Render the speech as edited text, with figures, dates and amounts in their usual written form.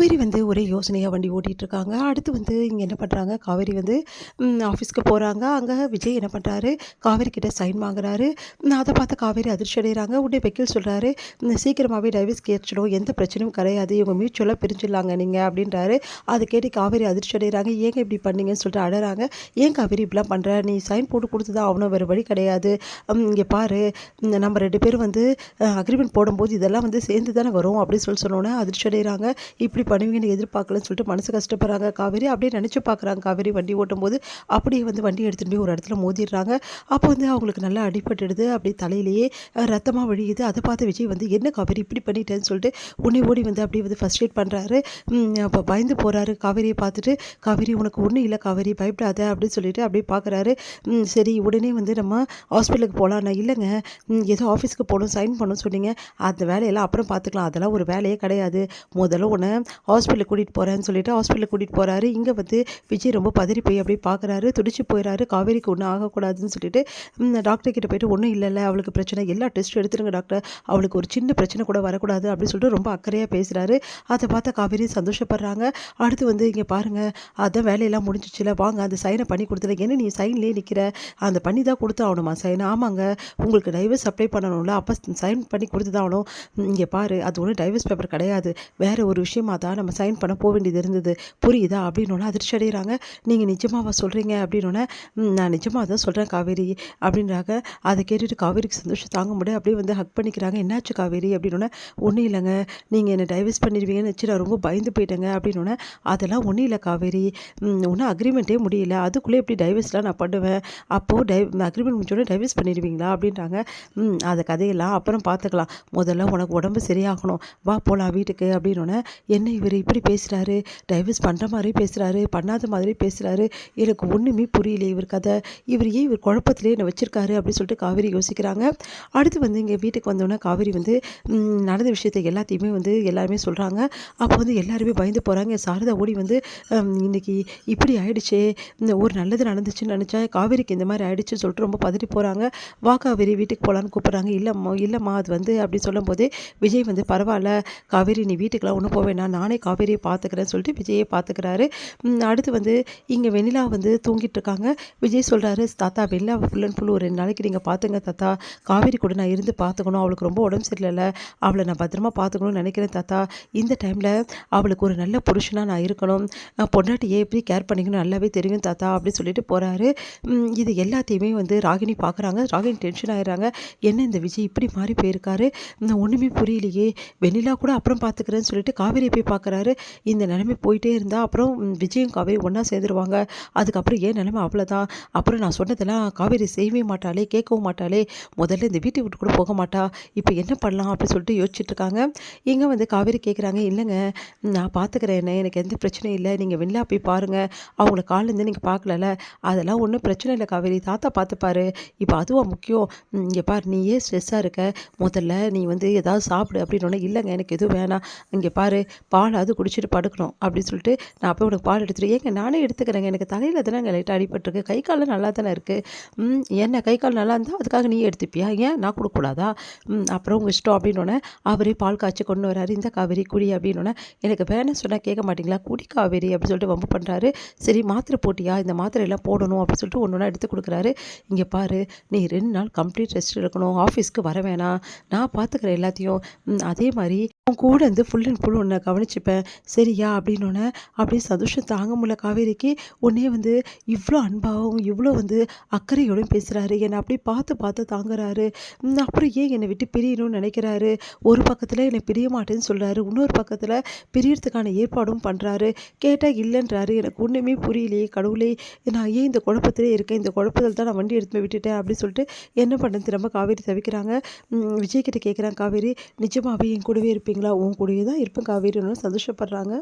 காவேரி வந்து ஒரே யோசனையா வண்டி ஓட்டிட்டு இருக்காங்க. அடுத்து வந்து இங்க என்ன பண்றாங்க, காவேரி வந்து ஆஃபீஸ்க்கு போறாங்க. அங்க விஜய் என்ன பண்றாரு, காவேரி கிட்ட சைன் வாங்குறாரு. அத பார்த்து காவேரி அதிர்ச்சி அடையறாங்க. உடனே வக்கீல் சொல்றாரு, சீக்கிரமாவே டைவர்ஸ் கேட்ச்சிடும். எந்த பிரச்சனையும் கிடையாது. இவங்க மியூச்சுவலா பிரிஞ்சிடலாங்க நீங்க" அப்படின்றாரு. அத கேட்டு காவேரி அதிர்ச்சி அடையறாங்க. "ஏங்க இப்படி பண்ணீங்கன்னு" சொல்லிட்டு அழறாங்க. "ஏன் காவேரி இப்படிலாம் பண்ற? நீ சைன் போட்டு குடுத்து தான் ஆவணும். வேற வழி கிடையாது. இங்க பாரு, நம்ம 2 பேரும் வந்து அக்ரீமெண்ட் போடும்போது இதெல்லாம் வந்து சேர்ந்து தானே வரும்" அப்படின்னு சொன்னோனே அதிர்ச்சி அடையறாங்க. இப்படி பண்ணுவீங்கன்னு எதிர்பார்க்கலன்னு சொல்லிட்டு மனசு கஷ்டப்படுறாங்க காவேரி. அப்படியே நினச்சு பார்க்குறாங்க காவேரி வண்டி ஓட்டும்போது. அப்படியே வந்து வண்டி எடுத்துட்டு போய் ஒரு இடத்துல மோதிடுறாங்க. அப்போ வந்து அவங்களுக்கு நல்லா அடிபட்டுடுது. அப்படியே தலையிலேயே ரத்தமாக வழியுது. அதை பார்த்து விஜய் வந்து, "என்ன காவேரி இப்படி பண்ணிட்டேன்னு" சொல்லிட்டு உடனே ஓடி வந்து அப்படியே வந்து ஃபர்ஸ்ட் எய்ட் பண்ணுறாரு. அப்போ பயந்து போகிறாரு. காவேரியை பார்த்துட்டு, "காவேரி உனக்கு ஒன்றும் இல்லை காவேரி, பயப்படாத" அப்படின்னு சொல்லிட்டு அப்படியே பார்க்குறாரு. சரி உடனே வந்து நம்ம ஹாஸ்பிட்டலுக்கு போகலாம். நான் இல்லைங்க, ஏதோ ஆஃபீஸ்க்கு போகணும், சைன் பண்ணணும்னு சொன்னீங்க. அந்த வேலையெல்லாம் அப்புறம் பார்த்துக்கலாம். அதெல்லாம் ஒரு வேலையே கிடையாது. முதல்ல உன்னை ஹாஸ்பிட்டலுக்கு கூட்டிகிட்டு போகிறேன்னு சொல்லிட்டு ஹாஸ்பிட்டலுக்கு கூட்டிகிட்டு போகிறாரு. இங்கே வந்து விஜய் ரொம்ப பதறி போய் அப்படியே பார்க்குறாரு. துடிச்சு போயிறாரு. காவேரிக்கு ஒன்றும் ஆகக்கூடாதுன்னு சொல்லிட்டு டாக்டர் கிட்ட போயிட்டு, "ஒன்றும் இல்லைல்ல, அவளுக்கு பிரச்சனை, எல்லா டெஸ்ட்டும் எடுத்துருங்க டாக்டர், அவளுக்கு ஒரு சின்ன பிரச்சனை கூட வரக்கூடாது" அப்படின்னு சொல்லிட்டு ரொம்ப அக்கறையாக பேசுகிறாரு. அதை பார்த்த காவேரி சந்தோஷப்படுறாங்க. அடுத்து வந்து, "இங்கே பாருங்கள், அதான் வேலையெல்லாம் முடிஞ்சிச்சுல, வாங்க அந்த சைனை பண்ணி கொடுத்துரு." "என்ன நீ சைன்லேயே நிற்கிற? அந்த பண்ணி தான் கொடுத்து ஆகணுமா சைன்?" "ஆமாங்க, உங்களுக்கு டைவர்ஸ் அப்ளை பண்ணணும்ல, அப்போ சைன் பண்ணி கொடுத்து தான் ஆகணும்." "இங்கே பாரு, அது ஒன்றும் டைவர்ஸ் பேப்பர் கிடையாது, வேற ஒரு விஷயமா தான் நம்ம சைன் பண்ண போக வேண்டியது இருந்தது, புரியுதா?" அப்படின்னோடனே அதிர்ச்சி அடைகிறாங்க. "நீங்கள் நிஜமாவா சொல்கிறீங்க?" அப்படின்னோடனே, "நான் நிஜமாக தான் சொல்கிறேன் காவேரி" அப்படின்றாங்க. அதை கேட்டுட்டு காவேரிக்கு சந்தோஷம் தாங்க முடியாது. அப்படியே வந்து ஹக் பண்ணிக்கிறாங்க. "என்னாச்சு காவேரி?" அப்படின்னோடனே, "ஒன்றும் இல்லைங்க, நீங்கள் என்னை டைவர்ஸ் பண்ணிடுவீங்கன்னு வச்சு நான் ரொம்ப பயந்து போயிட்டேங்க" அப்படின்னோடனே, "அதெல்லாம் ஒன்றும் இல்லை காவேரி, ஒன்றும் அக்ரிமெண்ட்டே முடியல, அதுக்குள்ளே எப்படி டைவர்ஸ்லாம் நான் பண்ணுவேன்? அப்போது அக்ரிமெண்ட் முடிஞ்சோடனே டைவர்ஸ் பண்ணிடுவீங்களா?" அப்படின்றாங்க. "அந்த கதையெல்லாம் அப்புறம் பார்த்துக்கலாம், முதல்ல உனக்கு உடம்பு சரியாகணும், வா போகலாம் வீட்டுக்கு" அப்படின்னோடனே, "என்ன இவர் இப்படி பேசுகிறாரு, டைவர்ஸ் பண்ணுற மாதிரி பேசுகிறாரு, பண்ணாத மாதிரி பேசுகிறாரு, எனக்கு ஒன்றுமே புரியல இவர் கதை, இவர் ஏன் இவர் குழப்பத்திலே என்னை வச்சிருக்காரு" அப்படின்னு சொல்லிட்டு காவேரி யோசிக்கிறாங்க. அடுத்து வந்து இங்கே வீட்டுக்கு வந்தோடனே காவேரி வந்து நடந்த விஷயத்தை எல்லாத்தையுமே வந்து எல்லாருமே சொல்கிறாங்க. அப்போ வந்து எல்லாருமே பயந்து போகிறாங்க. சாரதா ஓடி வந்து, "இன்னைக்கு இப்படி ஆயிடுச்சே, ஒரு நல்லது நடந்துச்சுன்னு நினச்சா காவேரிக்கு இந்த மாதிரி ஆயிடுச்சுன்னு" சொல்லிட்டு ரொம்ப பதறி போகிறாங்க. "வா காவேரி வீட்டுக்கு போகலான்னு" கூப்பிட்றாங்க. "இல்லைம்மா இல்லைம்மா, அது வந்து" அப்படி சொல்லும்போதே விஜய் வந்து, "பரவாயில்ல காவேரி, நீ வீட்டுக்கெலாம் ஒன்றும் போக வேணாம், நானே காவேரியை பார்த்துக்கிறேன்னு" சொல்லிட்டு விஜயை பார்த்துக்கிறாரு. அடுத்து வந்து இங்கே வெண்ணிலா வந்து தூங்கிட்டு இருக்காங்க. விஜய் சொல்கிறாரு, "தாத்தா, வெண்ணிலாவை ஃபுல் அண்ட் ஃபுல் ஒரு 2 நாளைக்கு நீங்கள் பார்த்துங்க தாத்தா, காவேரி கூட நான் இருந்து பார்த்துக்கணும், அவளுக்கு ரொம்ப உடம்பு சரியில்லைல்ல, அவளை நான் பத்திரமா பார்த்துக்கணும்னு நினைக்கிறேன் தாத்தா, இந்த டைமில் அவளுக்கு ஒரு நல்ல புருஷனாக நான் இருக்கணும், பொண்டாட்டியை எப்படி கேர் பண்ணிக்கணும் நல்லாவே தெரியும் தாத்தா" அப்படின்னு சொல்லிட்டு போகிறாரு. இது எல்லாத்தையுமே வந்து ராகினி பார்க்குறாங்க. ராகினி டென்ஷன் ஆகிடுறாங்க. என்ன இந்த விஜய் இப்படி மாறி போயிருக்காரு, ஒன்றுமே புரியலையே, வெண்ணிலா கூட அப்புறம் பார்த்துக்கிறேன்னு சொல்லிட்டு காவேரியை போய் பார்க்குறாரு. இந்த நிலைமை போயிட்டே இருந்தால் அப்புறம் விஜயும் காவேரி ஒன்றா சேர்ந்துருவாங்க. அதுக்கப்புறம் ஏன் நிலைமை அவ்வளோதான். அப்புறம் நான் சொன்னதெல்லாம் காவேரி செய்யவே மாட்டாளே, கேட்கவும் மாட்டாளே, முதல்ல இந்த வீட்டை விட்டு கூட போக மாட்டா, இப்போ என்ன பண்ணலாம் அப்படின்னு சொல்லிட்டு யோசிச்சுட்டு இருக்காங்க. இங்கே வந்து காவேரி கேட்குறாங்க, "இல்லைங்க, நான் பார்த்துக்கிறேன், என்ன எனக்கு எந்த பிரச்சனையும் இல்லை, நீங்கள் வெண்ணிலா போய் பாருங்கள், அவங்கள காலேருந்து நீங்கள் பார்க்கலல்ல, அதெல்லாம் ஒன்றும் பிரச்சனை இல்லை காவேரி, தாத்தா பார்த்துப்பாரு, இப்போ அதுவா முக்கியம், இங்கே பாரு, நீ ஏன் ஸ்ட்ரெஸ்ஸாக இருக்க, முதல்ல நீ வந்து ஏதாவது சாப்பிடு" அப்படின்னோடனே, "இல்லைங்க எனக்கு எதுவும் வேணாம், இங்கே பாரு, பாலாவது குடிச்சிட்டு படுக்கணும்" அப்படின்னு சொல்லிட்டு, "நான் போய் உனக்கு பால் எடுத்துட்டு", "ஏங்க நானே எடுத்துக்கிறேங்க, எனக்கு தலையில் தானே அங்கே லைட்டாக அடிபட்டுருக்கு, கை கால்லாம் நல்லா தானே இருக்குது, என்ன கை கால் நல்லா இருந்தால் அதுக்காக நீ எடுத்துப்பியா, ஏன் நான் கொடுக்கக்கூடாதா, அப்புறம் உங்கள் இஷ்டம்" அப்படின்னோடனே அவரே பால் காய்ச்சி கொண்டு வராரு. "இந்த காவேரி குடி" அப்படின்னோடனே, "எனக்கு வேணாம் சொன்னால் கேட்க மாட்டிங்களா, குடி காவேரி" அப்படின்னு சொல்லிட்டு வம்பு பண்ணுறாரு. "சரி மாத்திரை போட்டியா, இந்த மாத்திரையெல்லாம் போடணும்" அப்படின்னு சொல்லிட்டு ஒன்று ஒன்றா எடுத்து கொடுக்குறாரு. "இங்கே பாரு, நீ 2 நாள் கம்ப்ளீட் ரெஸ்ட் எடுக்கணும், ஆஃபீஸ்க்கு வர வேணாம், நான் பார்த்துக்கிறேன் எல்லாத்தையும், அதே மாதிரி உன் கூட இருந்து ஃபுல் அண்ட் ஃபுல் உன்னை கவனிச்சுப்பேன், சரியா" அப்படின்னோடனே அப்படியே சந்தோஷம் தாங்க முடியல காவேரிக்கு. உடனே வந்து இவ்வளோ அன்பாகவும் இவ்வளோ வந்து அக்கறையோடும் பேசுகிறாரு, என்னை அப்படியே பார்த்து பார்த்து தாங்குறாரு. அப்புறம் ஏன் என்னை விட்டு பிரியணும்னு நினைக்கிறாரு, ஒரு பக்கத்தில் என்னை பிரிய மாட்டேன்னு சொல்கிறாரு, இன்னொரு பக்கத்தில் பிரியறதுக்கான ஏற்பாடும் பண்ணுறாரு, கேட்டால் இல்லைன்றாரு. எனக்கு ஒன்றுமே புரியலையே கடவுளே, நான் ஏன் இந்த குழப்பத்திலே இருக்கேன், இந்த குழப்பத்தில் தான் நான் வண்டி எடுத்து போய் விட்டுட்டேன் அப்படின்னு சொல்லிட்டு என்ன பண்ணுறது திரும்ப காவேரி தவிக்கிறாங்க. விஜய் கிட்ட கேட்குறாங்க காவேரி, "நிஜமாவே என் கூடவே இருப்பீங்களா?" "உன் கூடவே தான் இருப்பேன் காவேரின்னு" சந்தோஷப்படுறாங்க.